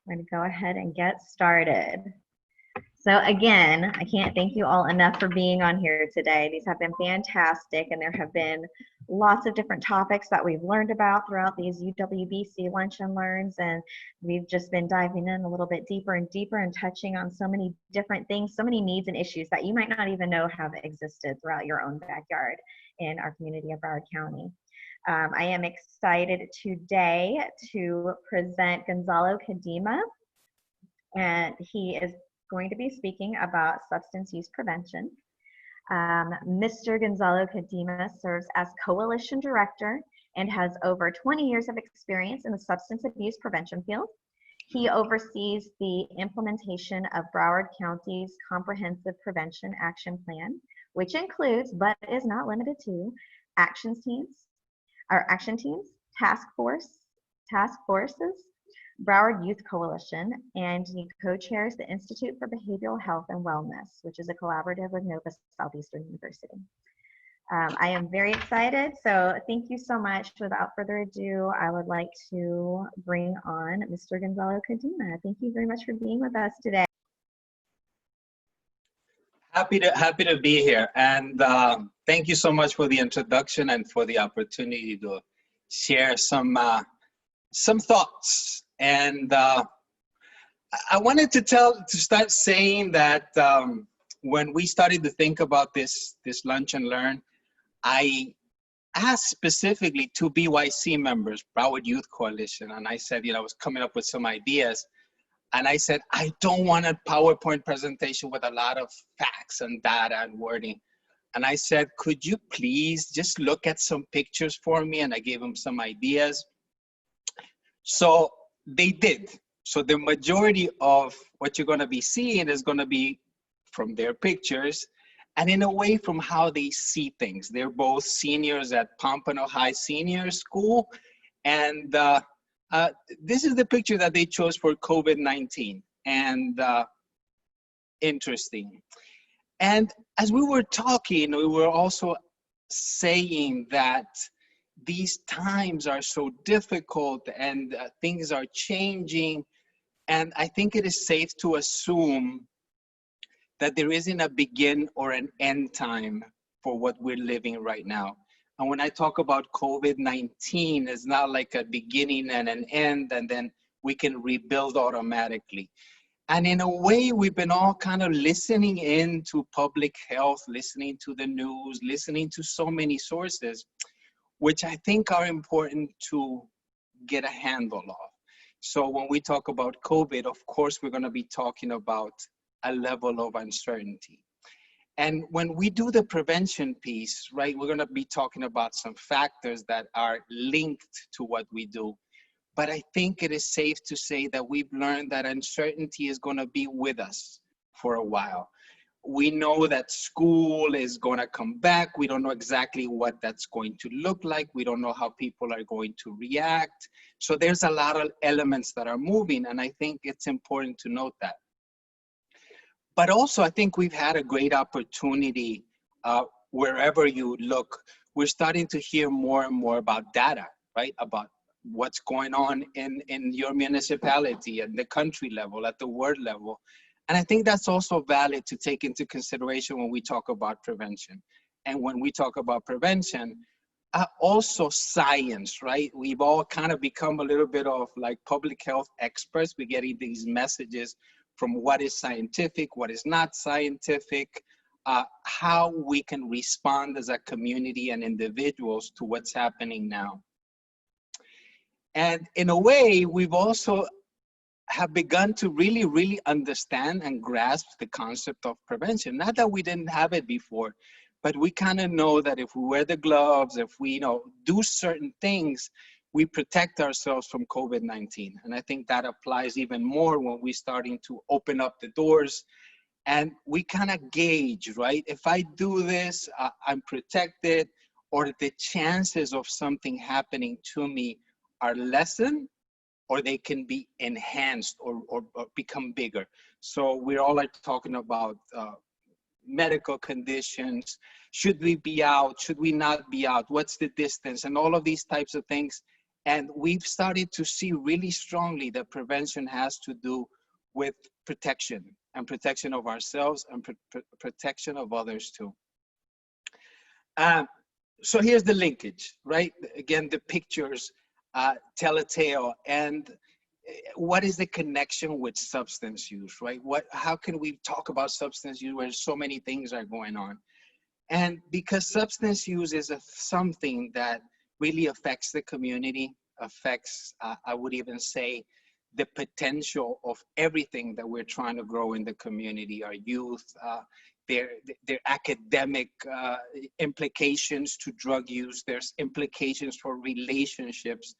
I'm going to go ahead and get started. So again, I can't thank you all enough for being on here today. These have been fantastic, and there have been lots of different topics that we've learned about throughout these UWBC Lunch and Learns, and we've just been diving in a little bit deeper and deeper and touching on so many different things, so many needs and issues that you might not even know have existed throughout your own backyard in our community of Broward County. I am excited today to present Gonzalo Cadima, and he is going to be speaking about substance use prevention. Mr. Gonzalo Cadima serves as Coalition Director and has over 20 years of experience in the substance abuse prevention field. He oversees the implementation of Broward County's Comprehensive Prevention Action Plan, which includes, but is not limited to, action teams, task forces, Broward Youth Coalition, and he co-chairs the Institute for Behavioral Health and Wellness, which is a collaborative with Nova Southeastern University. I am very excited, so thank you so much. Without further ado, I would like to bring on Mr. Gonzalo Cadima. Thank you very much for being with us today. Happy to be here, and thank you so much for the introduction and for the opportunity to share some thoughts. And I wanted to start saying that when we started to think about this Lunch and Learn, I asked specifically two BYC members, Broward Youth Coalition, and I said, I was coming up with some ideas. And I said, I don't want a PowerPoint presentation with a lot of facts and data and wording. And I said, could you please just look at some pictures for me? And I gave them some ideas. So they did. So the majority of what you're going to be seeing is going to be from their pictures and in a way from how they see things. They're both seniors at Pompano High Senior School. And this is the picture that they chose for COVID-19. And interesting. And as we were talking, we were also saying that these times are so difficult and things are changing. And I think it is safe to assume that there isn't a begin or an end time for what we're living right now. And when I talk about COVID-19, it's not like a beginning and an end, and then we can rebuild automatically. And in a way, we've been all kind of listening into public health, listening to the news, listening to so many sources, which I think are important to get a handle of. So when we talk about COVID, of course, we're going to be talking about a level of uncertainty. And when we do the prevention piece, right, we're going to be talking about some factors that are linked to what we do. But I think it is safe to say that we've learned that uncertainty is going to be with us for a while. We know that school is going to come back. We don't know exactly what that's going to look like. We don't know how people are going to react. So there's a lot of elements that are moving, and I think it's important to note that. But also, I think we've had a great opportunity wherever you look. We're starting to hear more and more about data, right? About what's going on in your municipality, at the country level, at the world level. And I think that's also valid to take into consideration when we talk about prevention. And when we talk about prevention, also science, right? We've all kind of become a little bit of like public health experts. We're getting these messages from what is scientific, what is not scientific, how we can respond as a community and individuals to what's happening now. And in a way, we've also have begun to really understand and grasp the concept of prevention. Not that we didn't have it before, but we kind of know that if we wear the gloves, if we do certain things, we protect ourselves from COVID-19. And I think that applies even more when we're starting to open up the doors and we kind of gauge, right? If I do this, I'm protected, or the chances of something happening to me are lessened, or they can be enhanced or become bigger. So we all are talking about medical conditions. Should we be out? Should we not be out? What's the distance? And all of these types of things. And we've started to see really strongly that prevention has to do with protection, and protection of ourselves, and protection of others too. So here's the linkage, right? Again, the pictures tell a tale. And what is the connection with substance use, right? How can we talk about substance use where so many things are going on? And because substance use is something that really affects the community, affects, I would even say, the potential of everything that we're trying to grow in the community, our youth, their academic implications to drug use, there's implications for relationships,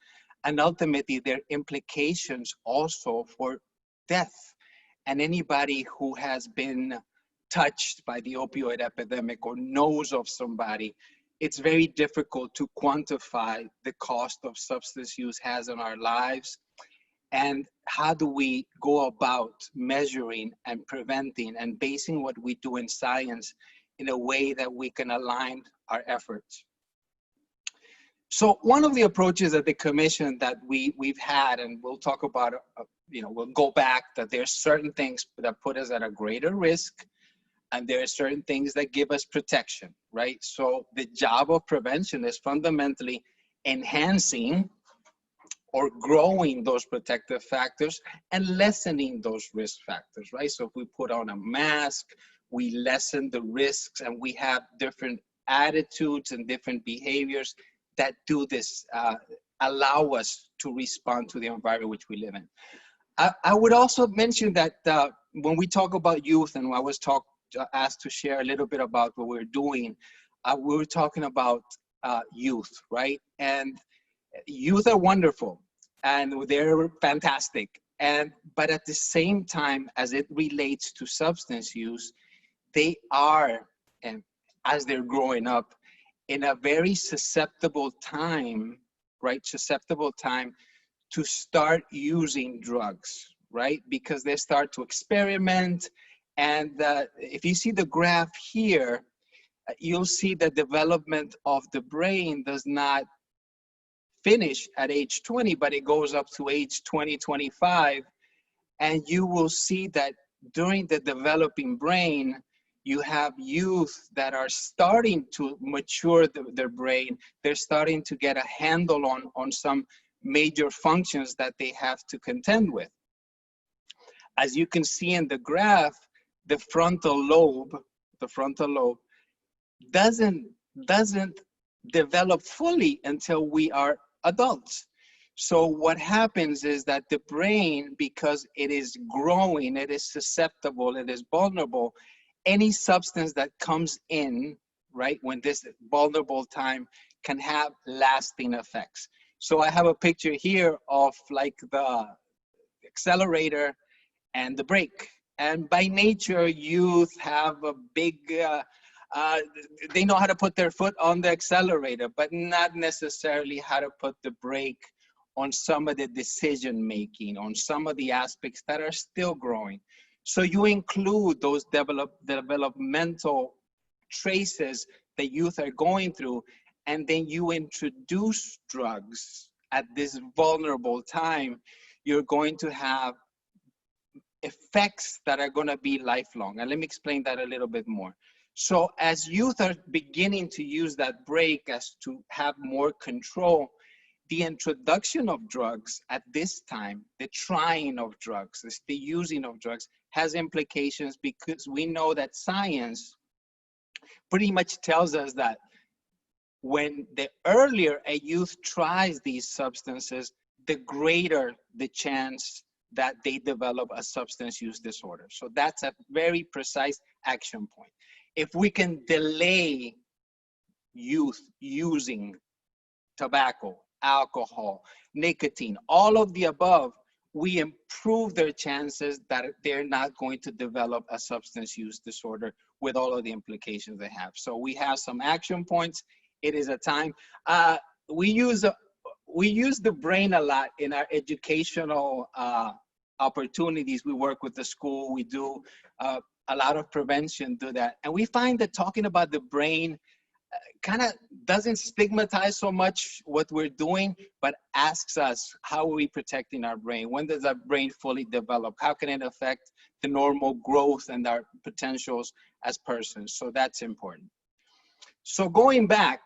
and ultimately there are implications also for death. And anybody who has been touched by the opioid epidemic or knows of somebody, it's very difficult to quantify the cost of substance use has on our lives. And how do we go about measuring and preventing and basing what we do in science in a way that we can align our efforts? So one of the approaches that the commission that we've had, and we'll talk about, we'll go back, that there's certain things that put us at a greater risk, and there are certain things that give us protection, right? So the job of prevention is fundamentally enhancing or growing those protective factors and lessening those risk factors, right? So if we put on a mask, we lessen the risks, and we have different attitudes and different behaviors that do this, allow us to respond to the environment which we live in. I would also mention that when we talk about youth, and I was asked to share a little bit about what we're doing, we were talking about youth, right? And youth are wonderful and they're fantastic. But at the same time, as it relates to substance use, they are, and as they're growing up, in a very susceptible time, right? Susceptible time to start using drugs, right? Because they start to experiment. And if you see the graph here, you'll see the development of the brain does not finish at age 20, but it goes up to age 20, 25. And you will see that during the developing brain, you have youth that are starting to mature their brain. They're starting to get a handle on some major functions that they have to contend with. As you can see in the graph, the frontal lobe doesn't develop fully until we are adults. So what happens is that the brain, because it is growing, it is susceptible, it is vulnerable, any substance that comes in, right, when this vulnerable time can have lasting effects. So I have a picture here of like the accelerator and the brake. And by nature, youth have a big, they know how to put their foot on the accelerator, but not necessarily how to put the brake on some of the decision making, on some of the aspects that are still growing. So you include those developmental traces that youth are going through, and then you introduce drugs at this vulnerable time, you're going to have effects that are going to be lifelong. And let me explain that a little bit more. So as youth are beginning to use that brake as to have more control, the introduction of drugs at this time, the trying of drugs, the using of drugs, has implications, because we know that science pretty much tells us that when the earlier a youth tries these substances, the greater the chance that they develop a substance use disorder. So that's a very precise action point. If we can delay youth using tobacco, alcohol, nicotine, all of the above, we improve their chances that they're not going to develop a substance use disorder with all of the implications they have. So we have some action points. It is a time. We use the brain a lot in our educational opportunities. We work with the school. We do a lot of prevention, do that. And we find that talking about the brain kind of doesn't stigmatize so much what we're doing, but asks us, how are we protecting our brain? When does our brain fully develop? How can it affect the normal growth and our potentials as persons? So that's important. So going back,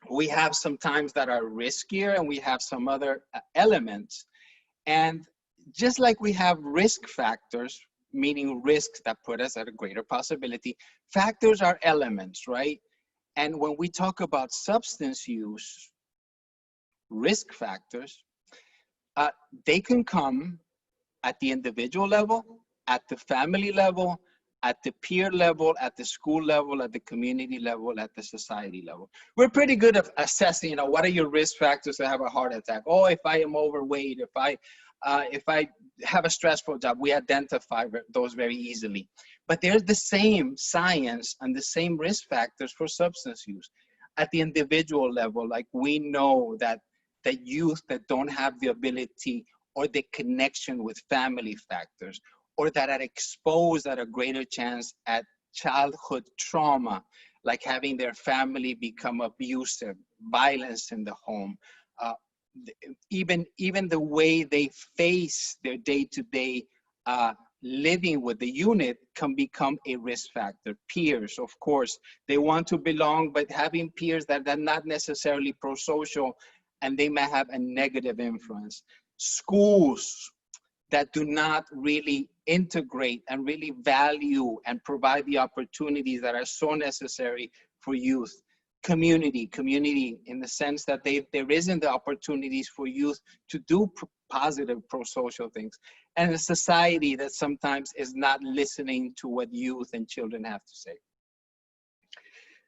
we have some times that are riskier and we have some other elements. And just like we have risk factors, meaning risks that put us at a greater possibility, factors are elements, right? And when we talk about substance use, risk factors, they can come at the individual level, at the family level, at the peer level, at the school level, at the community level, at the society level. We're pretty good at assessing, what are your risk factors to have a heart attack? Oh, if I am overweight, if I have a stressful job, we identify those very easily. But there's the same science and the same risk factors for substance use. At the individual level, like we know that the youth that don't have the ability or the connection with family factors, or that are exposed at a greater chance at childhood trauma, like having their family become abusive, violence in the home, even the way they face their day-to-day living with the unit can become a risk factor. Peers, of course, they want to belong, but having peers that are not necessarily pro-social, and they may have a negative influence. Schools that do not really integrate and really value and provide the opportunities that are so necessary for youth. Community in the sense that there isn't the opportunities for youth to do positive pro-social things. And a society that sometimes is not listening to what youth and children have to say.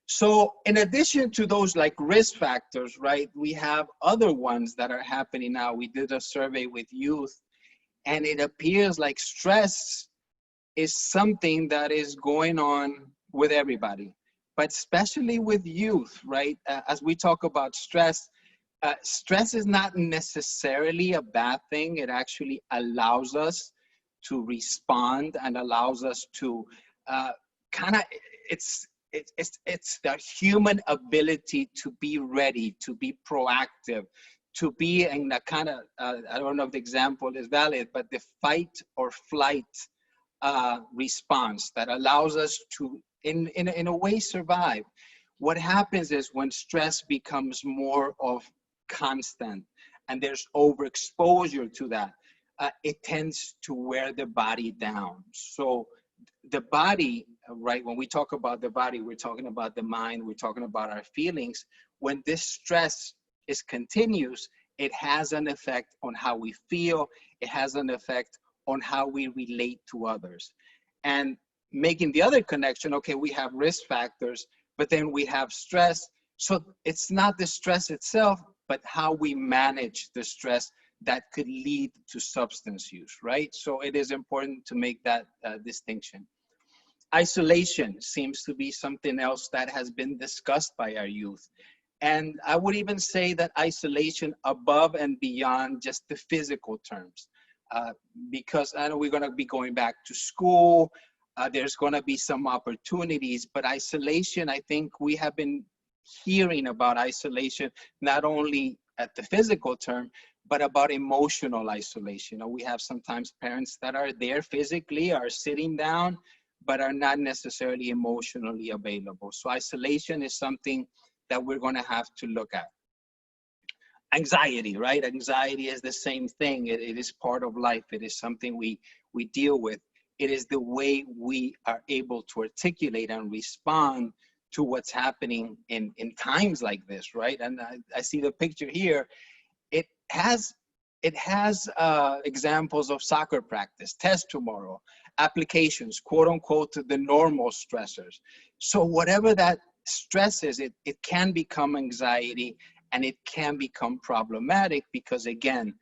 So in addition to those like risk factors, right, we have other ones that are happening now. We did a survey with youth, and it appears like stress is something that is going on with everybody, but especially with youth, right? As we talk about stress, stress is not necessarily a bad thing. It actually allows us to respond and allows us to it's the human ability to be ready, to be proactive, to be in a kind of, I don't know if the example is valid, but the fight or flight response that allows us to, in a way, survive. What happens is when stress becomes more of constant and there's overexposure to that, it tends to wear the body down. So the body, right, when we talk about the body, we're talking about the mind, we're talking about our feelings. When this stress is continuous, it has an effect on how we feel. It has an effect on how we relate to others. And making the other connection, okay, we have risk factors, but then we have stress. So it's not the stress itself, but how we manage the stress that could lead to substance use, right? So it is important to make that distinction. Isolation seems to be something else that has been discussed by our youth. And I would even say that isolation above and beyond just the physical terms, because I know we're going to be going back to school. There's going to be some opportunities, but isolation, I think we have been hearing about isolation, not only at the physical term, but about emotional isolation. We have sometimes parents that are there physically, are sitting down, but are not necessarily emotionally available. So isolation is something that we're going to have to look at. Anxiety, right? Anxiety is the same thing. It is part of life. It is something we deal with. It is the way we are able to articulate and respond to what's happening in times like this, right? And I see the picture here. It has examples of soccer practice, test tomorrow, applications, quote unquote, to the normal stressors. So whatever that stress is, it can become anxiety, and it can become problematic because, again,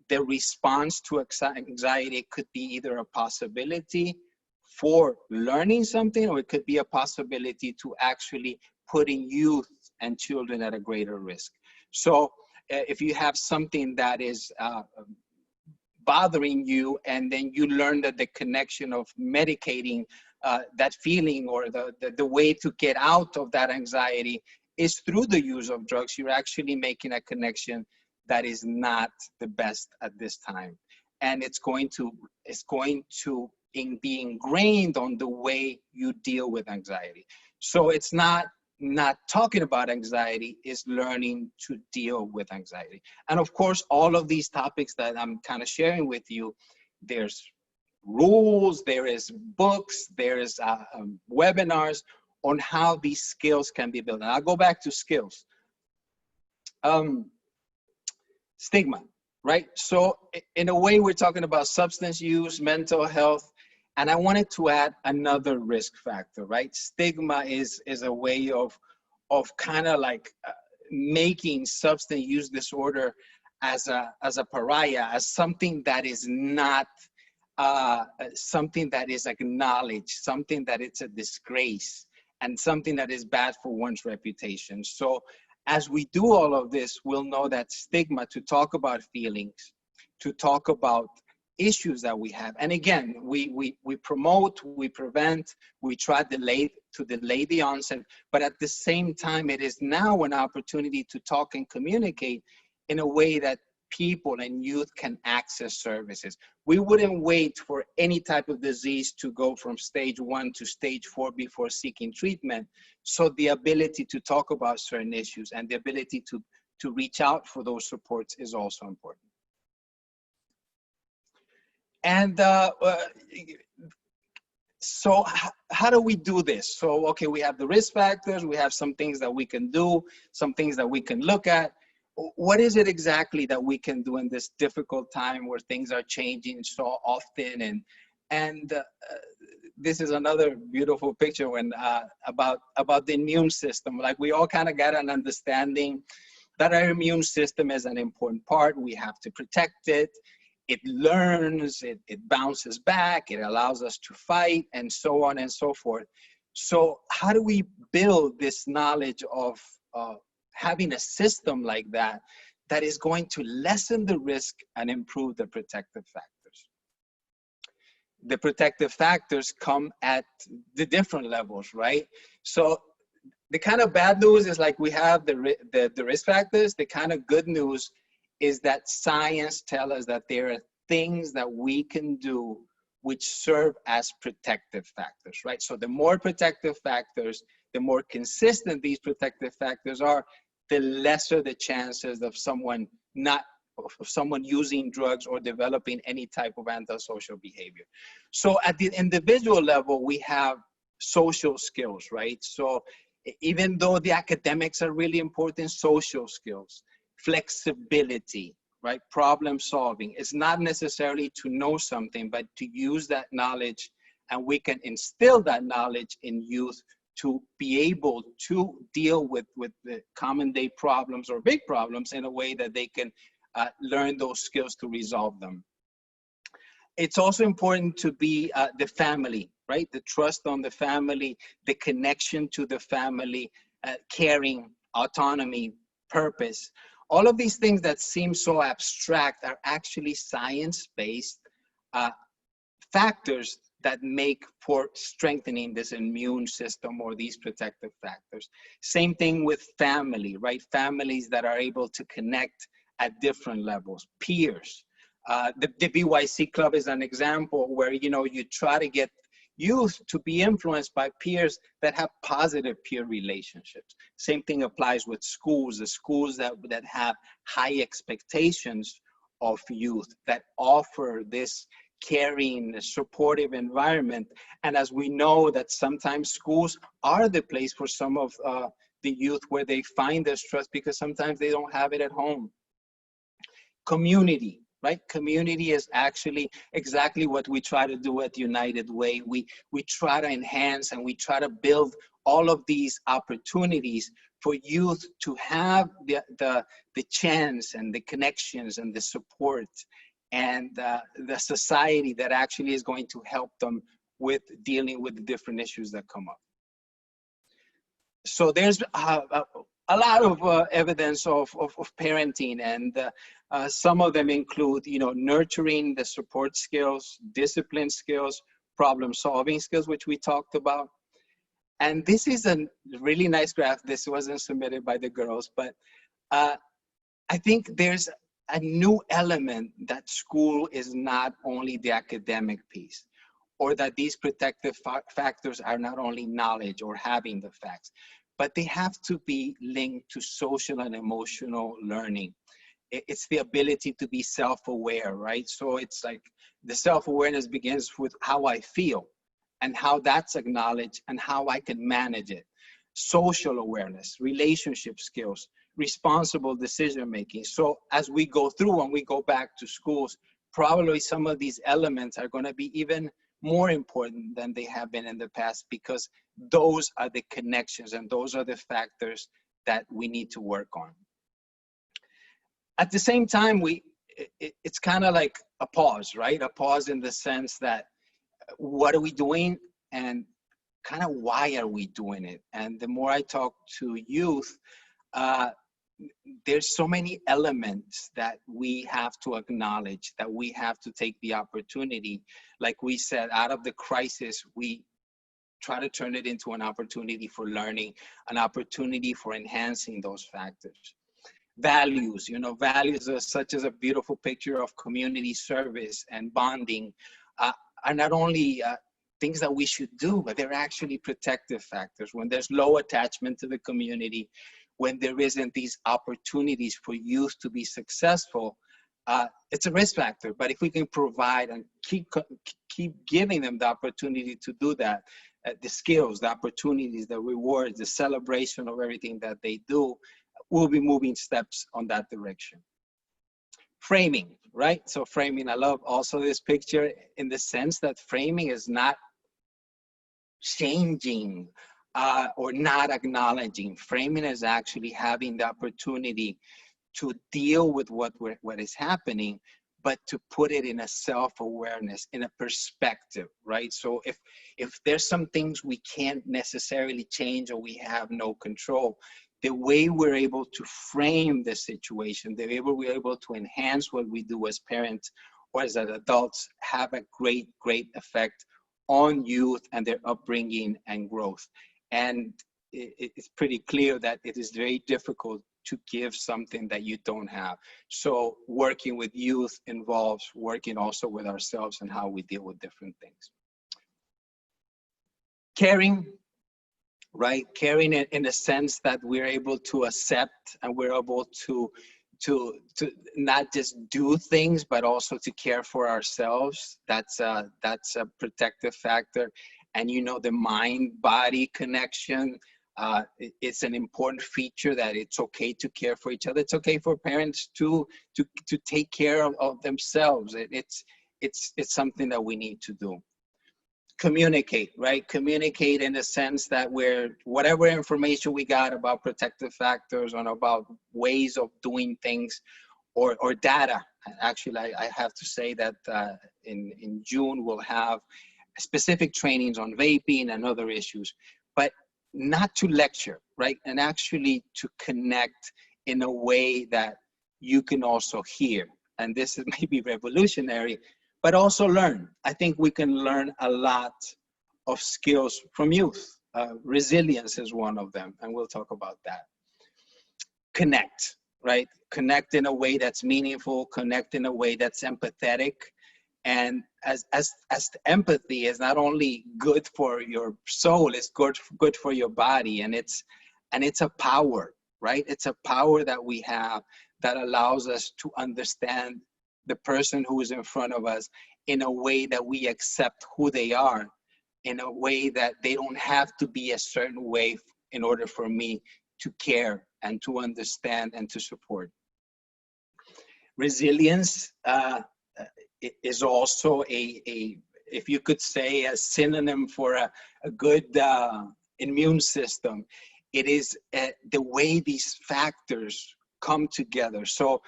the response to anxiety could be either a possibility for learning something, or it could be a possibility to actually putting youth and children at a greater risk. So if you have something that is bothering you, and then you learn that the connection of medicating that feeling or the way to get out of that anxiety is through the use of drugs, you're actually making a connection that is not the best at this time. And it's going to be ingrained on the way you deal with anxiety. So it's not talking about anxiety, is learning to deal with anxiety. And of course, all of these topics that I'm kind of sharing with you, there's rules, there is books, there is webinars on how these skills can be built. And I'll go back to skills. Stigma, right? So in a way, we're talking about substance use, mental health, and I wanted to add another risk factor, right? Stigma is a way of kind of like making substance use disorder as a pariah, as something that is not something that is acknowledged, something that it's a disgrace, and something that is bad for one's reputation. So as we do all of this, we'll know that stigma, to talk about feelings, to talk about issues that we have. And again, we promote, we prevent, we try to delay the onset, but at the same time, it is now an opportunity to talk and communicate in a way that people and youth can access services. We wouldn't wait for any type of disease to go from stage 1 to stage 4 before seeking treatment. So the ability to talk about certain issues and the ability to reach out for those supports is also important. And so how do we do this? So, okay, we have the risk factors, we have some things that we can do, some things that we can look at. What is it exactly that we can do in this difficult time where things are changing so often? And this is another beautiful picture when about the immune system. Like, we all kind of got an understanding that our immune system is an important part. We have to protect it. It learns, it bounces back, it allows us to fight, and so on and so forth. So how do we build this knowledge of having a system like that that is going to lessen the risk and improve the protective factors? The protective factors come at the different levels, right? So the kind of bad news is, like, we have the risk factors. The kind of good news is that science tells us that there are things that we can do which serve as protective factors, right? So the more protective factors, the more consistent these protective factors are, the lesser the chances of someone using drugs or developing any type of antisocial behavior. So at the individual level, we have social skills, right? So even though the academics are really important, social skills, flexibility, right? Problem solving. It's not necessarily to know something, but to use that knowledge, and we can instill that knowledge in youth to be able to deal with the common day problems or big problems in a way that they can learn those skills to resolve them. It's also important to be the family, right? The trust on the family, the connection to the family, caring, autonomy, purpose. All of these things that seem so abstract are actually science-based factors that make for strengthening this immune system or these protective factors. Same thing with family, right? Families that are able to connect at different levels, peers. The BYC Club is an example where, you know, you try to get youth to be influenced by peers that have positive peer relationships. Same thing applies with schools, the schools that have high expectations of youth, that offer this caring, supportive environment. And as we know that sometimes schools are the place for some of the youth where they find this trust, because sometimes they don't have it at home. Community. Right? Community is actually exactly what we try to do at United Way. We try to enhance and we try to build all of these opportunities for youth to have the chance and the connections and the support and the society that actually is going to help them with dealing with the different issues that come up. So there's a lot of evidence of parenting, and some of them include, you know, nurturing the support skills, discipline skills, problem solving skills, which we talked about. And this is a really nice graph. This wasn't submitted by the girls, but I think there's a new element that school is not only the academic piece, or that these protective factors are not only knowledge or having the facts, but they have to be linked to social and emotional learning. It's the ability to be self-aware, right? So it's like the self-awareness begins with how I feel and how that's acknowledged and how I can manage it. Social awareness, relationship skills, responsible decision making. So as we go through and we go back to schools, probably some of these elements are going to be even more important than they have been in the past, because those are the connections and those are the factors that we need to work on. At the same time, it's kind of like a pause, right? A pause in the sense that what are we doing and kind of why are we doing it? And the more I talk to youth, there's so many elements that we have to acknowledge, that we have to take the opportunity. Like we said, out of the crisis, we try to turn it into an opportunity for learning, an opportunity for enhancing those factors. Values, you know, values are such as a beautiful picture of community service and bonding, are not only things that we should do, but they're actually protective factors. When there's low attachment to the community, when there isn't these opportunities for youth to be successful, it's a risk factor. But if we can provide and keep giving them the opportunity to do that, the skills, the opportunities, the rewards, the celebration of everything that they do, we'll be moving steps on that direction. Framing, right? So framing, I love also this picture in the sense that framing is not changing or not acknowledging. Framing is actually having the opportunity to deal with what is happening, but to put it in a self-awareness, in a perspective, right? So if there's some things we can't necessarily change or we have no control, the way we're able to frame the situation, the way we're able to enhance what we do as parents or as adults, have a great, great effect on youth and their upbringing and growth. And it's pretty clear that it is very difficult to give something that you don't have. So working with youth involves working also with ourselves and how we deal with different things. Caring, right? Caring in a sense that we're able to accept and we're able to not just do things, but also to care for ourselves. That's a protective factor. And you know, the mind-body connection, it's an important feature, that it's okay to care for each other. It's okay for parents to take care of themselves. It's something that we need to do. Communicate, right? Communicate in the sense that whatever information we got about protective factors and about ways of doing things, or data. Actually, I have to say that in June we'll have specific trainings on vaping and other issues, but not to lecture, right? And actually to connect in a way that you can also hear. And this is maybe revolutionary, but also learn. I think we can learn a lot of skills from youth. Resilience is one of them, and we'll talk about that. Connect, right? Connect in a way that's meaningful, connect in a way that's empathetic. And as empathy is not only good for your soul, it's good for your body, and it's a power, right? It's a power that we have that allows us to understand the person who is in front of us in a way that we accept who they are, in a way that they don't have to be a certain way in order for me to care and to understand and to support. Resilience is also if you could say, a synonym for a good immune system. It is the way these factors come together. So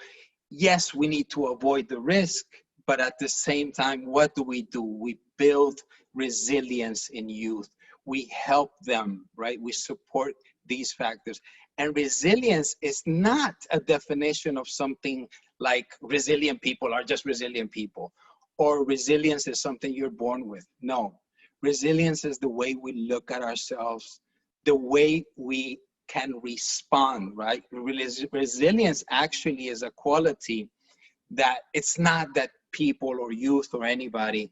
yes, we need to avoid the risk, but at the same time, what do? We build resilience in youth. We help them, right? We support these factors. And resilience is not a definition of something like resilient people are just resilient people, or resilience is something you're born with. No, resilience is the way we look at ourselves, the way we can respond, right? Resilience actually is a quality that it's not that people or youth or anybody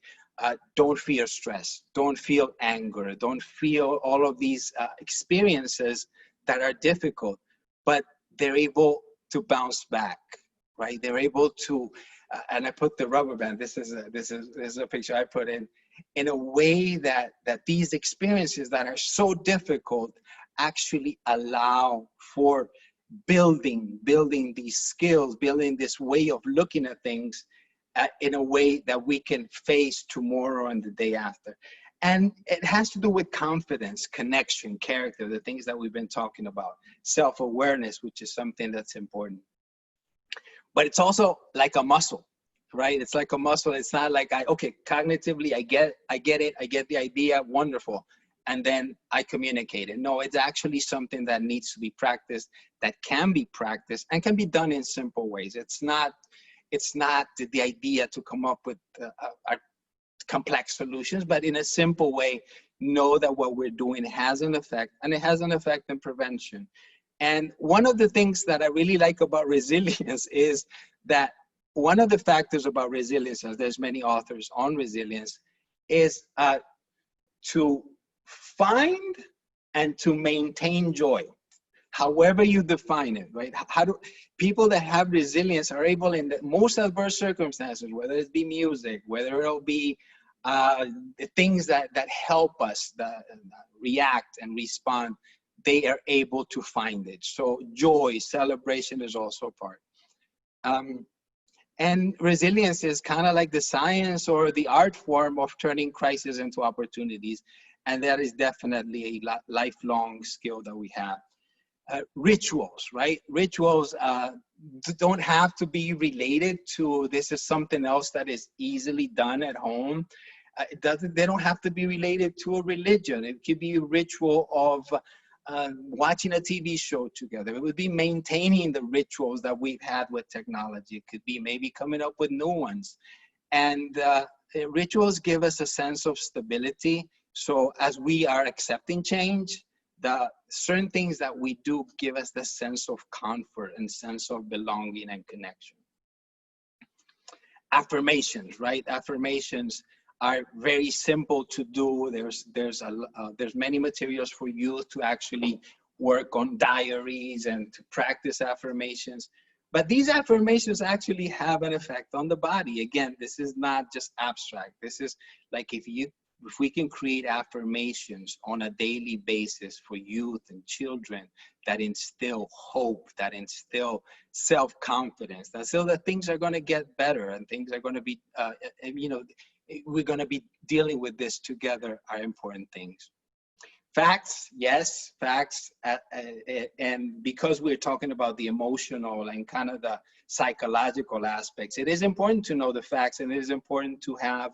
don't feel stress, don't feel anger, don't feel all of these experiences that are difficult, but they're able to bounce back, right? They're able to, and I put the rubber band. This is a picture I put in a way that these experiences that are so difficult actually allow for building these skills, building this way of looking at things in a way that we can face tomorrow and the day after. And it has to do with confidence, connection, character, the things that we've been talking about, self-awareness, which is something that's important. But it's also like a muscle, right? It's like a muscle. It's not like okay, cognitively, I get it, I get the idea, wonderful. And then I communicate it. No, it's actually something that needs to be practiced, that can be practiced and can be done in simple ways. It's not the idea to come up with complex solutions, but in a simple way, know that what we're doing has an effect, and it has an effect in prevention. And one of the things that I really like about resilience is that one of the factors about resilience, as there's many authors on resilience, is to find and to maintain joy, however you define it, right? How do people that have resilience are able in the most adverse circumstances, whether it be music, whether it'll be things that help us react and respond, they are able to find it. So joy, celebration is also part. And resilience is kind of like the science or the art form of turning crises into opportunities. And that is definitely a lifelong skill that we have. Rituals, right? Rituals don't have to be related to, this is something else that is easily done at home. They don't have to be related to a religion. It could be a ritual of watching a TV show together. It would be maintaining the rituals that we've had with technology. It could be maybe coming up with new ones. And rituals give us a sense of stability. So as we are accepting change, the certain things that we do give us the sense of comfort and sense of belonging and connection. Affirmations, right? Affirmations are very simple to do. There's many materials for youth to actually work on diaries and to practice affirmations. But these affirmations actually have an effect on the body. Again, this is not just abstract. This is like if we can create affirmations on a daily basis for youth and children that instill hope, that instill self-confidence, that so that things are going to get better and things are going to be, we're going to be dealing with this together are important things. Facts, yes, facts. And because we're talking about the emotional and kind of the psychological aspects, it is important to know the facts, and it is important to have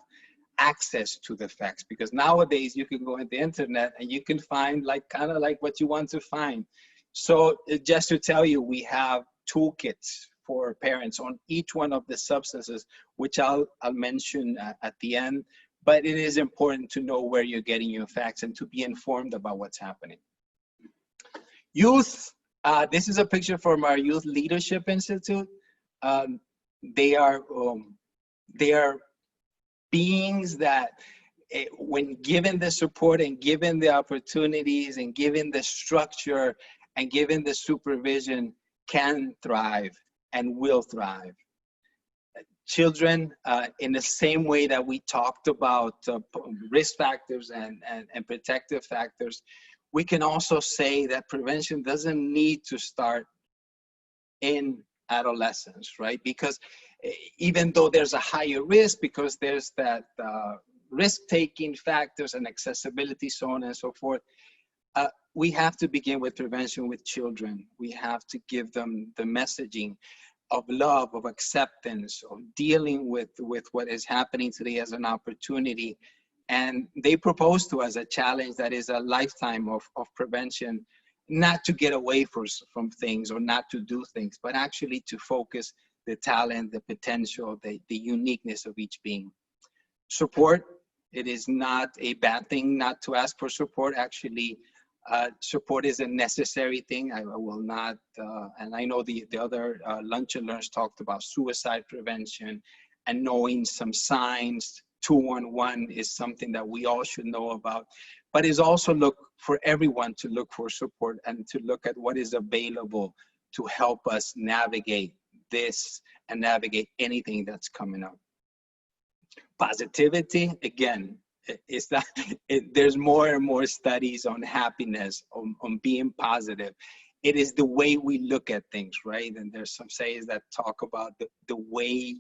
access to the facts, because nowadays you can go on the internet and you can find kind of like what you want to find. So just to tell you, we have toolkits for parents on each one of the substances, which I'll mention at the end. But it is important to know where you're getting your facts and to be informed about what's happening. Youth, this is a picture from our Youth Leadership Institute. They are beings that when given the support and given the opportunities and given the structure and given the supervision, can thrive and will thrive. Children, in the same way that we talked about risk factors and protective factors, we can also say that prevention doesn't need to start in adolescence, right? Because even though there's a higher risk, because there's that risk-taking factors and accessibility, so on and so forth, we have to begin with prevention with children. We have to give them the messaging of love, of acceptance, of dealing with what is happening today as an opportunity. And they propose to us a challenge that is a lifetime of prevention, not to get away from things or not to do things, but actually to focus the talent, the potential, the uniqueness of each being. Support, it is not a bad thing not to ask for support. Actually, support is a necessary thing. I will not, and I know the other lunch and learns talked about suicide prevention and knowing some signs. 211 is something that we all should know about, but it's also look for everyone to look for support and to look at what is available to help us navigate this and navigate anything that's coming up. Positivity, again, is that there's more and more studies on happiness, on being positive. It is the way we look at things, right? And there's some sayings that talk about the way,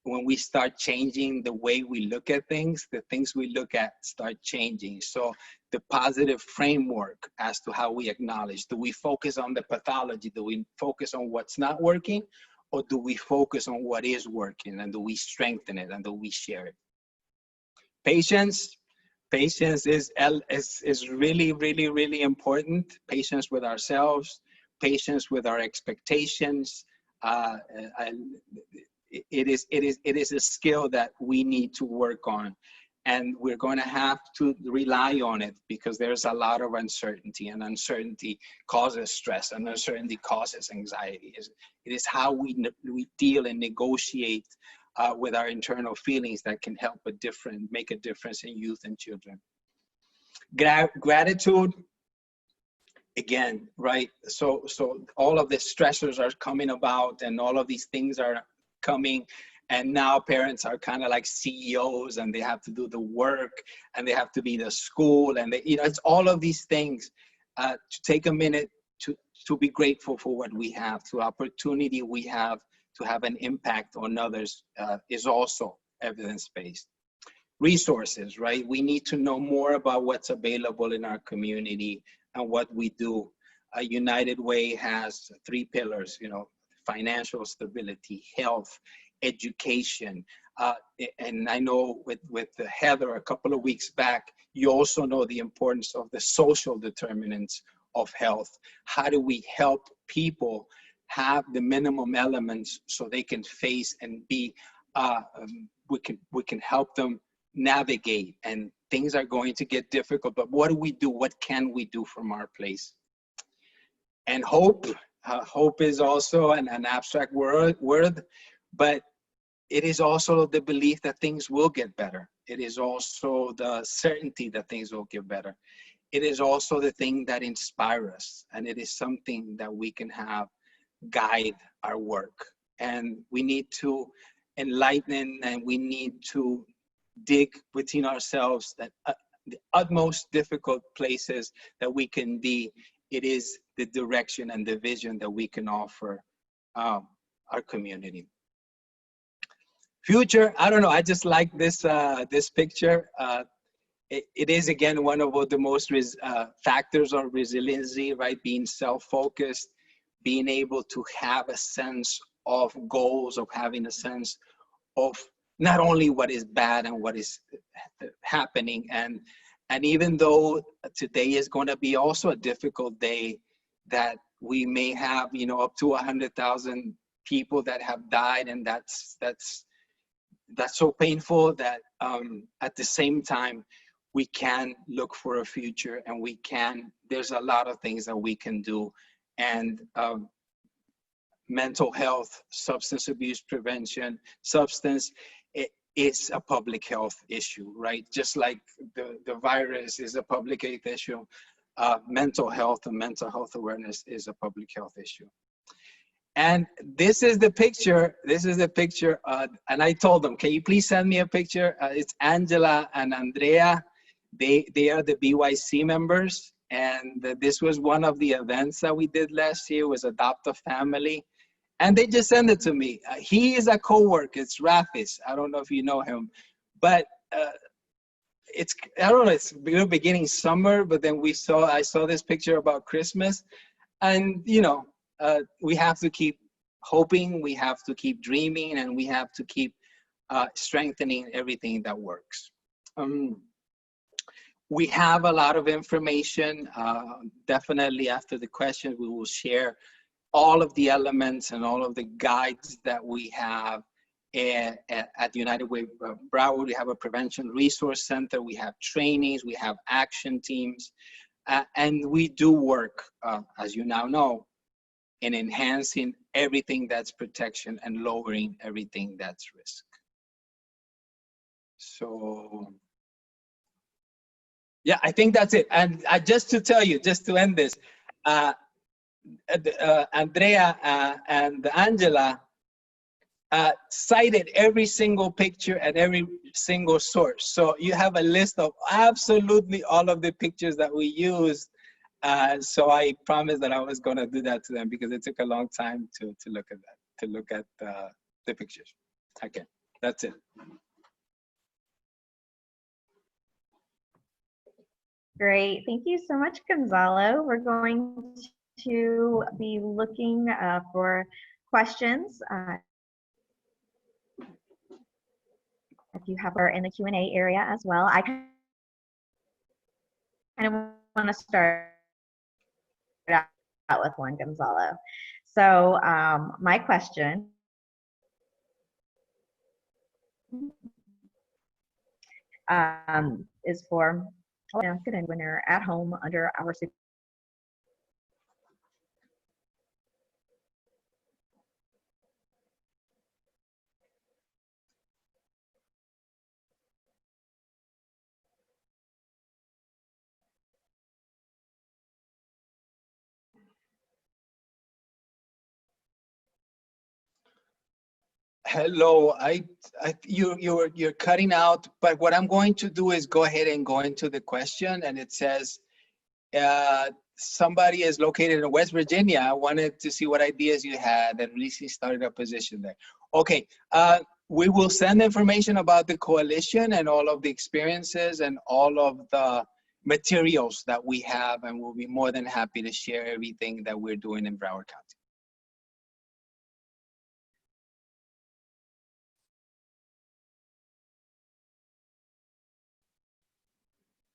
when we start changing the way we look at things, the things we look at start changing. So the positive framework as to how we acknowledge, do we focus on the pathology? Do we focus on what's not working? Or do we focus on what is working, and do we strengthen it, and do we share it? Patience. Patience is really, really, really important. Patience with ourselves, patience with our expectations. It is a skill that we need to work on, and we're going to have to rely on it because there's a lot of uncertainty, and uncertainty causes stress, and uncertainty causes anxiety. It is how we deal and negotiate with our internal feelings that can help make a difference in youth and children. Gratitude, again, right? So all of the stressors are coming about, and all of these things are coming, and now parents are kind of like CEOs, and they have to do the work, and they have to be the school, and it's all of these things. To take a minute to be grateful for what we have, the opportunity we have to have an impact on others is also evidence-based. Resources, right? We need to know more about what's available in our community and what we do. United Way has 3 pillars, financial stability, health, education. And I know with Heather a couple of weeks back, you also know the importance of the social determinants of health. How do we help people have the minimum elements so they can face and be, we can help them navigate, and things are going to get difficult, but what do we do? What can we do from our place? And hope. Hope is also an abstract word, but it is also the belief that things will get better. It is also the certainty that things will get better. It is also the thing that inspires us, and it is something that we can have guide our work. And we need to enlighten, and we need to dig within ourselves that the utmost difficult places that we can be, it is the direction and the vision that we can offer our community. Future, I don't know, I just like this this picture. It is, again, one of the most factors of resiliency, right? Being self-focused, being able to have a sense of goals, of having a sense of not only what is bad and what is happening. And even though today is going to be also a difficult day, that we may have, up to 100,000 people that have died, and that's so painful that at the same time, we can look for a future, and there's a lot of things that we can do. And mental health, substance abuse prevention, it is a public health issue, right? Just like the virus is a public health issue, mental health and mental health awareness is a public health issue. And this is the picture, and I told them, can you please send me a picture? It's Angela and Andrea. They are the BYC members, and this was one of the events that we did last year, was Adopt a Family. And they just sent it to me. He is a co-worker, it's Rafis. I don't know if you know him, but it's beginning summer, but then I saw this picture about Christmas, and we have to keep hoping, we have to keep dreaming, and we have to keep strengthening everything that works. We have a lot of information. Definitely after the question, we will share all of the elements and all of the guides that we have at United Way Broward, we have a prevention resource center. We have trainings, we have action teams, and we do work, as you now know, in enhancing everything that's protection and lowering everything that's risk. So, yeah, I think that's it. And just to tell you, just to end this, Andrea and Angela cited every single picture and every single source. So you have a list of absolutely all of the pictures that we used. So I promised that I was going to do that to them because it took a long time to look at that, to look at the pictures. Okay, that's it. Great. Thank you so much, Gonzalo. We're going to be looking for questions. If you have her in the Q&A area as well. I kind of want to start out with one, Gonzalo. So my question is for when they're at home under our supervision. Hello, you're cutting out, but what I'm going to do is go ahead and go into the question, and it says, somebody is located in West Virginia. I wanted to see what ideas you had and recently started a position there. Okay, we will send information about the coalition and all of the experiences and all of the materials that we have, and we'll be more than happy to share everything that we're doing in Broward County.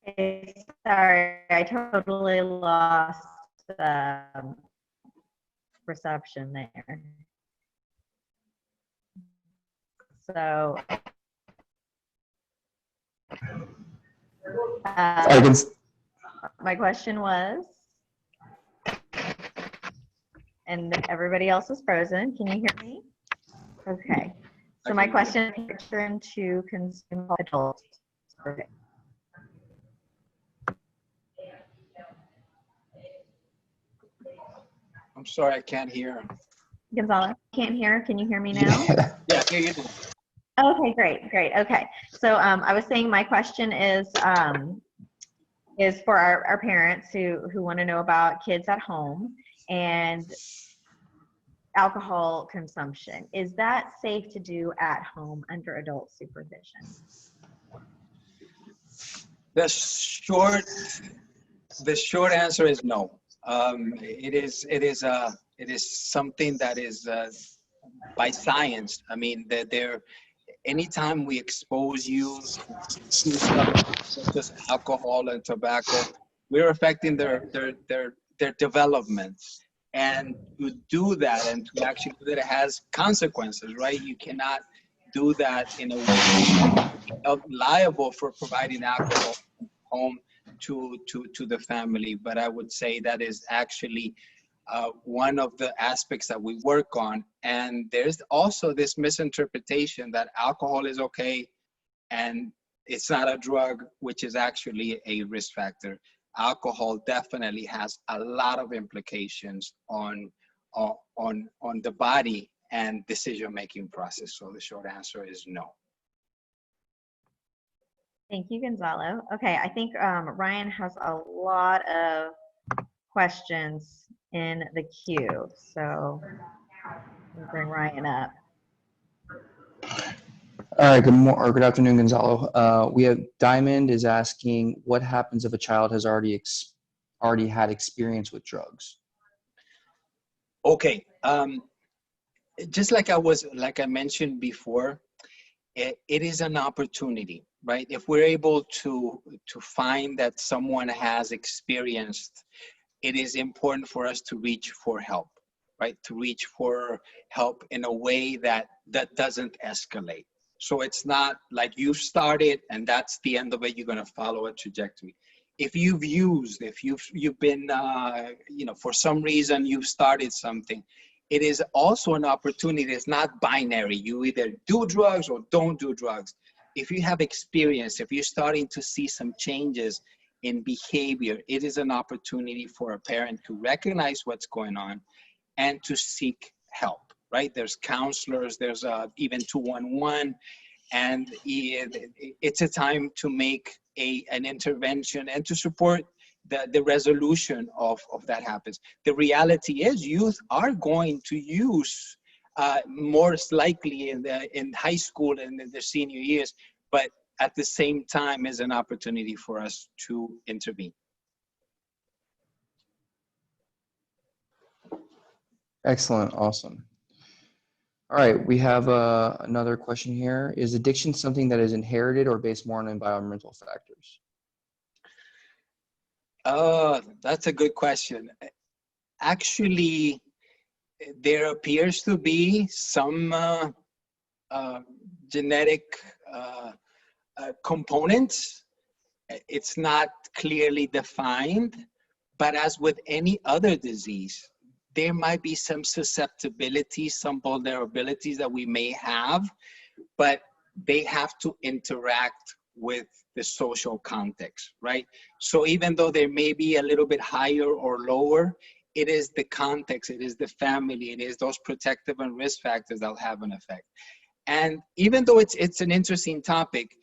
Okay, sorry, I totally lost reception there. So my question was, and everybody else is frozen. Can you hear me? Okay. So my question is return to consume adults. Okay. I'm sorry, I can't hear. Gonzalo, can't hear. Can you hear me now? Yeah, here you do. Okay, great, great. Okay, so I was saying my question is for our parents who want to know about kids at home and alcohol consumption. Is that safe to do at home under adult supervision? The short answer is no. It is something that is by science. I mean, anytime we expose you to stuff such as alcohol and tobacco, we're affecting their development. And to do that, and to actually do that, it has consequences, right? You cannot do that in a way liable for providing alcohol home to the family. But I would say that is actually one of the aspects that we work on. And there's also this misinterpretation that alcohol is okay and it's not a drug, which is actually a risk factor. Alcohol definitely has a lot of implications on the body and decision-making process. So the short answer is no. Thank you, Gonzalo. Okay, I think Ryan has a lot of questions in the queue, so we'll bring Ryan up. All right, good afternoon, Gonzalo. We have Diamond is asking, what happens if a child has already had experience with drugs? Okay, just like I mentioned before, it is an opportunity, right? If we're able to find that someone has experienced, it is important for us to reach for help, right? To reach for help in a way that doesn't escalate. So it's not like you started and that's the end of it. You're going to follow a trajectory. If you've been, for some reason you've started something, it is also an opportunity. It's not binary. You either do drugs or don't do drugs. If you have experience, if you're starting to see some changes in behavior, it is an opportunity for a parent to recognize what's going on and to seek help, right? There's counselors, there's even 211, and it's a time to make an intervention and to support the resolution of that happens. The reality is youth are going to use most likely in high school and in their senior years, but at the same time is an opportunity for us to intervene. Excellent. Awesome. All right. We have another question here. Is addiction something that is inherited or based more on environmental factors? That's a good question. Actually, there appears to be some genetic components. It's not clearly defined, but as with any other disease, there might be some susceptibilities, some vulnerabilities that we may have, but they have to interact with the social context, right? So even though there may be a little bit higher or lower, it is the context, it is the family, it is those protective and risk factors that'll have an effect. And even though it's an interesting topic,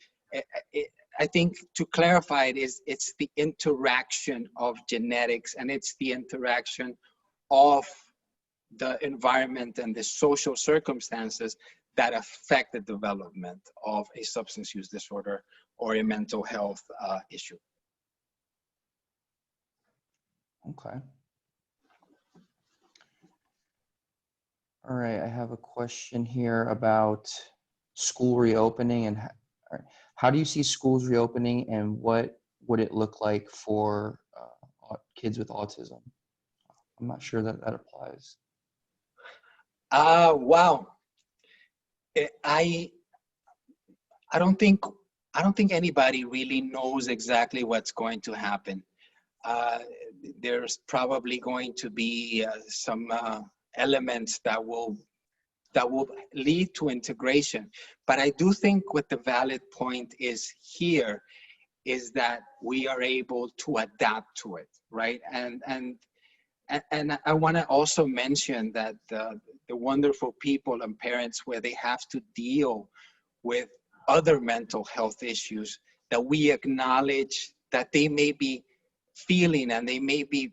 I think to clarify it is, it's the interaction of genetics and it's the interaction of the environment and the social circumstances that affect the development of a substance use disorder or a mental health issue. Okay. All right, I have a question here about school reopening and how do you see schools reopening and what would it look like for kids with autism? I'm not sure that applies. Wow. I don't think anybody really knows exactly what's going to happen. There's probably going to be some elements that will lead to integration. But I do think what the valid point is here is that we are able to adapt to it, right? And I want to also mention that the wonderful people and parents where they have to deal with other mental health issues, that we acknowledge that they may be feeling and they may be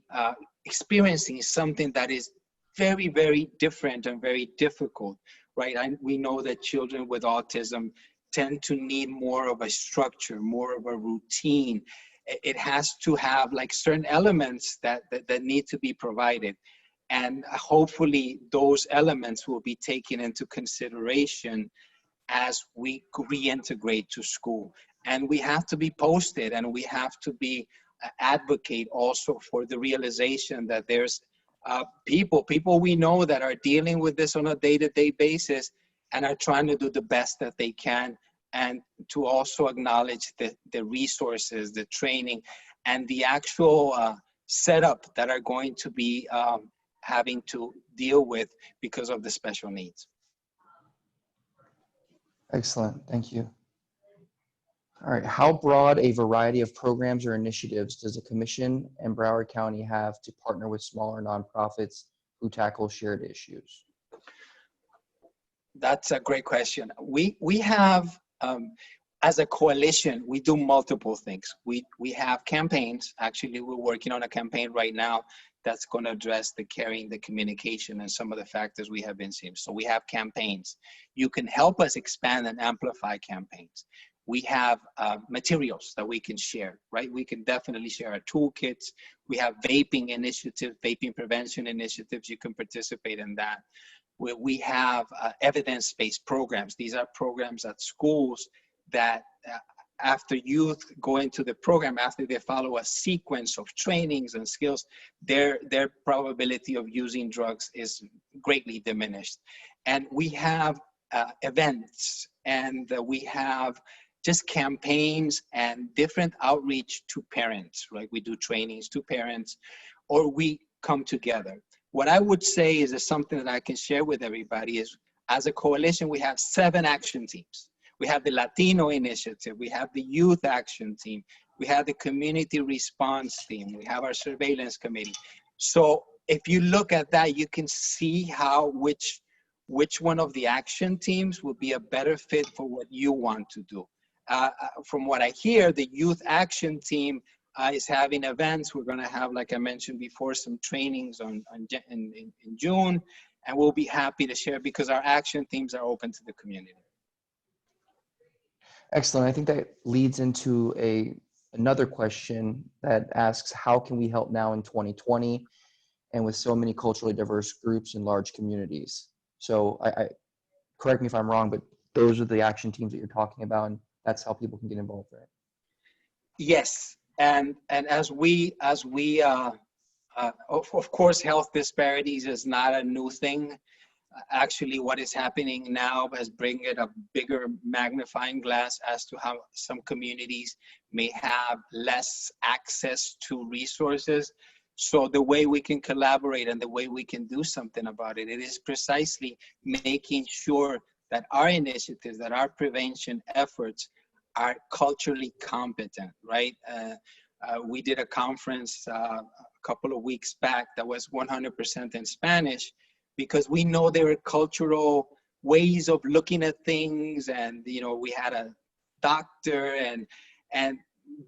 experiencing something that is very, very different and very difficult, right? We know that children with autism tend to need more of a structure, more of a routine. It has to have like certain elements that need to be provided. And hopefully those elements will be taken into consideration as we reintegrate to school. And we have to be posted and we have to be advocate also for the realization that there's people we know that are dealing with this on a day-to-day basis and are trying to do the best that they can, and to also acknowledge the resources, the training, and the actual setup that are going to be having to deal with because of the special needs. Excellent, thank you. All right, how broad a variety of programs or initiatives does the Commission and Broward County have to partner with smaller nonprofits who tackle shared issues? That's a great question. We have, as a coalition, we do multiple things. We have campaigns. Actually, we're working on a campaign right now that's going to address the caring, the communication, and some of the factors we have been seeing. So we have campaigns. You can help us expand and amplify campaigns. We have materials that we can share, right? We can definitely share our toolkits. We have vaping initiatives, vaping prevention initiatives. You can participate in that. We have evidence-based programs. These are programs at schools that after youth go into the program, after they follow a sequence of trainings and skills, their probability of using drugs is greatly diminished. And we have events, and we have just campaigns and different outreach to parents, right? We do trainings to parents, or we come together. What I would say is something that I can share with everybody is, as a coalition, we have 7 action teams. We have the Latino Initiative, we have the Youth Action Team, we have the Community Response Team, we have our Surveillance Committee. So if you look at that, you can see how which one of the action teams will be a better fit for what you want to do. From what I hear, the Youth Action Team is having events. We're going to have, like I mentioned before, some trainings in June, and we'll be happy to share because our action teams are open to the community. Excellent. I think that leads into another question that asks, how can we help now in 2020 and with so many culturally diverse groups and large communities? So I correct me if I'm wrong, but those are the action teams that you're talking about, and that's how people can get involved, right? Yes, and as we of course, health disparities is not a new thing. Actually, what is happening now has bring it a bigger magnifying glass as to how some communities may have less access to resources. So the way we can collaborate and the way we can do something about it, it is precisely making sure that our initiatives, that our prevention efforts are culturally competent, right? We did a conference a couple of weeks back that was 100% in Spanish, because we know there are cultural ways of looking at things, and we had a doctor, and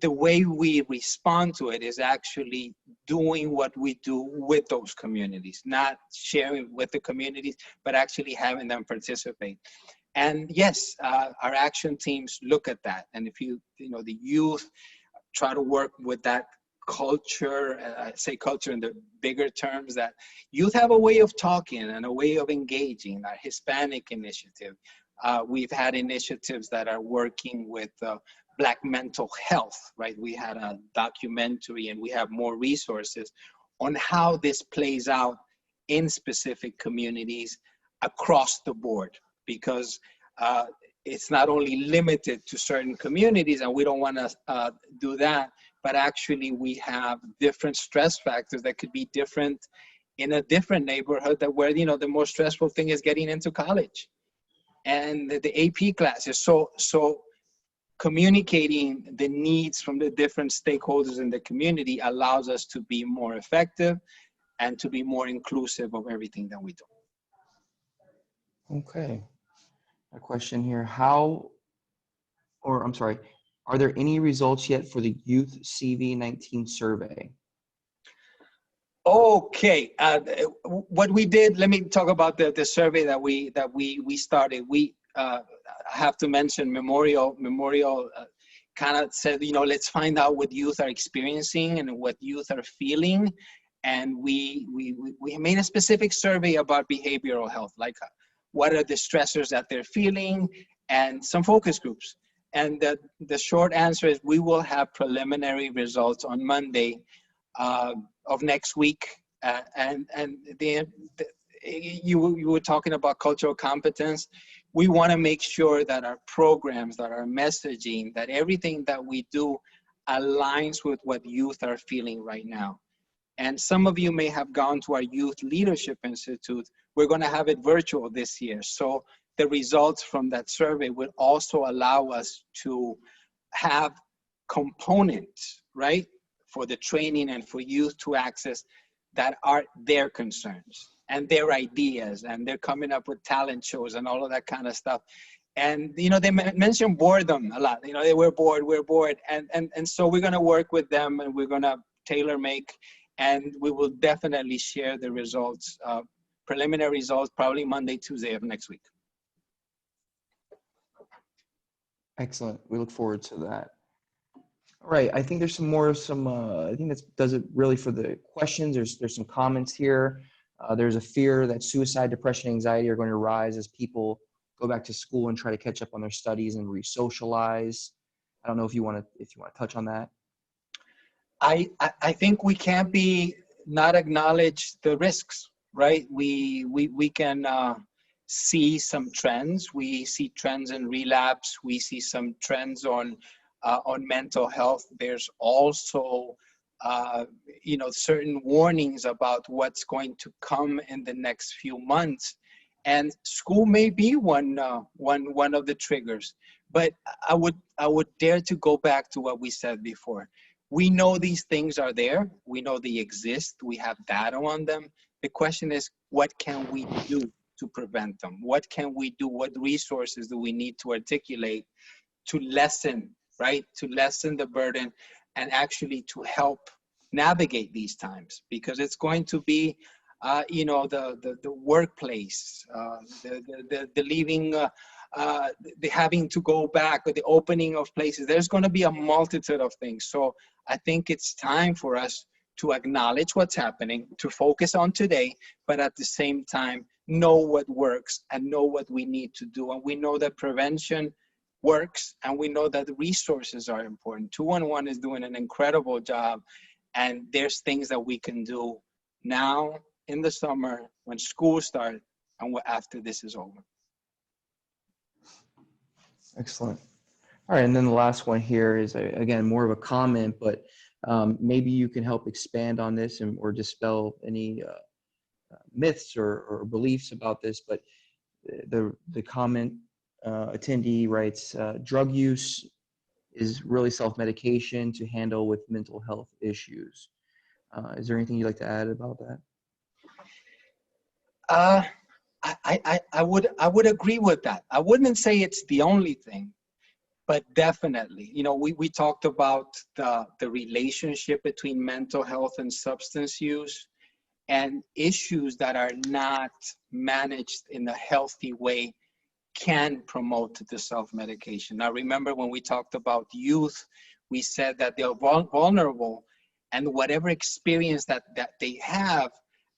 the way we respond to it is actually doing what we do with those communities, not sharing with the communities, but actually having them participate. And yes, our action teams look at that, and if the youth try to work with that culture, I say culture in the bigger terms, that youth have a way of talking and a way of engaging. Our Hispanic initiative, we've had initiatives that are working with Black mental health, right? We had a documentary, and we have more resources on how this plays out in specific communities across the board, because it's not only limited to certain communities, and we don't want to do that, but actually we have different stress factors that could be different in a different neighborhood, that where the more stressful thing is getting into college and the AP classes. So communicating the needs from the different stakeholders in the community allows us to be more effective and to be more inclusive of everything that we do. Okay. A question here. Are there any results yet for the Youth CV-19 survey? Okay, what we did, let me talk about the survey that we started. We have to mention Memorial kind of said, let's find out what youth are experiencing and what youth are feeling. And we made a specific survey about behavioral health, like what are the stressors that they're feeling, and some focus groups. And the short answer is we will have preliminary results on Monday of next week. You were talking about cultural competence. We want to make sure that our programs, that our messaging, that everything that we do aligns with what youth are feeling right now. And some of you may have gone to our Youth Leadership Institute. We're going to have it virtual this year. So the results from that survey will also allow us to have components, right, for the training and for youth to access that are their concerns and their ideas, and they're coming up with talent shows and all of that kind of stuff. And they mentioned boredom a lot. They were bored, we're bored, and so we're going to work with them, and we're going to tailor make, and we will definitely share the results, preliminary results, probably Monday, Tuesday of next week. Excellent. We look forward to that. All right. I think there's I think that does it really for the questions. There's some comments here. There's a fear that suicide, depression, anxiety are going to rise as people go back to school and try to catch up on their studies and re-socialize. I don't know if you want to touch on that. I think we can't be not acknowledge the risks, right? We can see some trends. We see trends in relapse. We see some trends on mental health. There's also certain warnings about what's going to come in the next few months, and school may be one of the triggers. But I would dare to go back to what we said before. We know these things are there. We know they exist. We have data on them. The question is, what can we do to prevent them? What can we do? What resources do we need to articulate to lessen, right? To lessen the burden and actually to help navigate these times, because it's going to be, the workplace, the leaving, the having to go back, or the opening of places. There's going to be a multitude of things. So I think it's time for us to acknowledge what's happening, to focus on today, but at the same time, know what works and know what we need to do. And we know that prevention works, and we know that the resources are important. 211 is doing an incredible job, and there's things that we can do now in the summer when school starts and after this is over. Excellent. All right, and then the last one here is, again, more of a comment, but maybe you can help expand on this or dispel any myths or beliefs about this. But the comment attendee writes, drug use is really self-medication to handle with mental health issues. Is there anything you'd like to add about that? I would agree with that. I wouldn't say it's the only thing, but definitely, we talked about the relationship between mental health and substance use, and issues that are not managed in a healthy way can promote the self-medication. Now, remember when we talked about youth, we said that they're vulnerable, and whatever experience that they have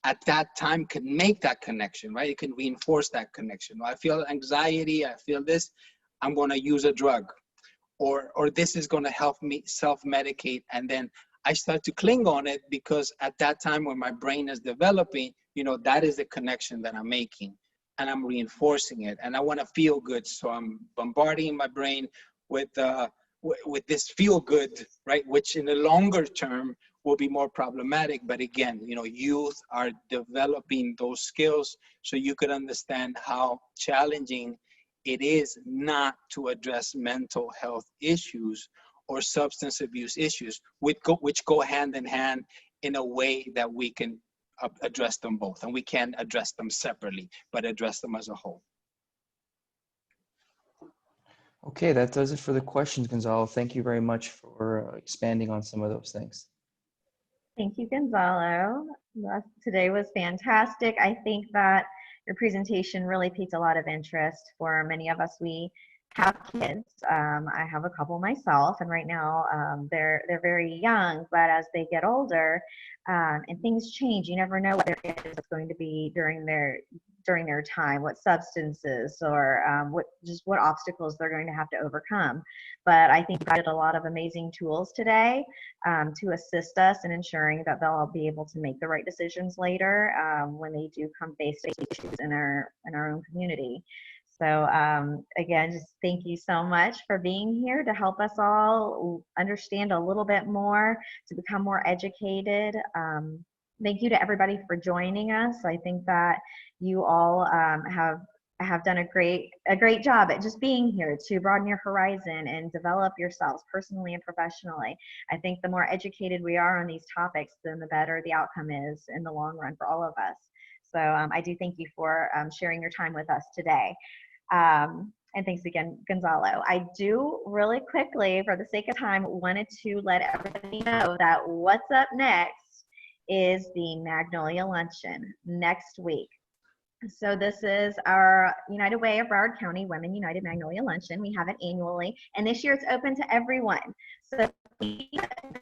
at that time can make that connection, right? It can reinforce that connection. I feel anxiety, I feel this, I'm gonna use a drug, or this is gonna help me self-medicate, and then I start to cling on it because at that time when my brain is developing, that is the connection that I'm making, and I'm reinforcing it, and I wanna feel good, so I'm bombarding my brain with this feel good, right? Which in the longer term will be more problematic. But again, youth are developing those skills, so you could understand how challenging it is not to address mental health issues or substance abuse issues, which go hand in hand in a way that we can address them both. And we can address them separately, but address them as a whole. Okay, that does it for the questions, Gonzalo. Thank you very much for expanding on some of those things. Thank you, Gonzalo. Today was fantastic. I think that your presentation really piqued a lot of interest for many of us. We have kids. I have a couple myself, and right now they're very young, but as they get older and things change, you never know what their kid is going to be during their time, what substances or what obstacles they're going to have to overcome. But I think we did a lot of amazing tools today to assist us in ensuring that they'll be able to make the right decisions later when they do come face to face issues in our own community. So again, just thank you so much for being here to help us all understand a little bit more, to become more educated. Thank you to everybody for joining us. I think that you all have done a great job at just being here to broaden your horizon and develop yourselves personally and professionally. I think the more educated we are on these topics, then the better the outcome is in the long run for all of us. So I do thank you for sharing your time with us today. And thanks again, Gonzalo. I do really quickly, for the sake of time, wanted to let everybody know that what's up next is the Magnolia Luncheon next week. So this is our United Way of Broward County Women United Magnolia Luncheon. We have it annually, and this year it's open to everyone. So please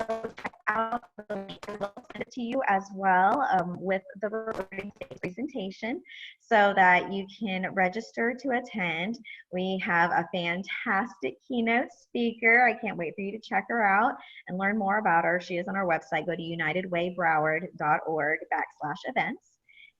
go check out the link. I will send it to you as well with the recording presentation so that you can register to attend. We have a fantastic keynote speaker. I can't wait for you to check her out and learn more about her. She is on our website. Go to unitedwaybroward.org/events.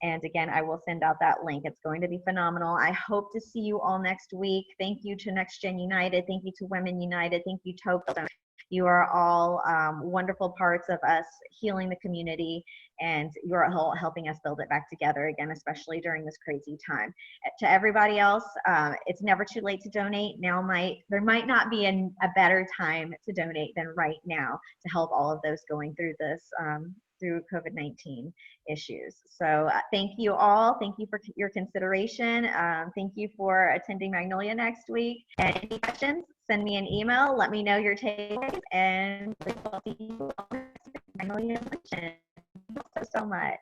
And again, I will send out that link. It's going to be phenomenal. I hope to see you all next week. Thank you to Next Gen United. Thank you to Women United. Thank you, Token. You are all wonderful parts of us healing the community, and you're all helping us build it back together again, especially during this crazy time. To everybody else, it's never too late to donate. There might not be a better time to donate than right now to help all of those going through this, through COVID-19 issues. So thank you all. Thank you for your consideration. Thank you for attending Magnolia next week. And any questions, send me an email. Let me know your takeaways, and we'll see you all next week. Magnolia Luncheon. Thank you so much.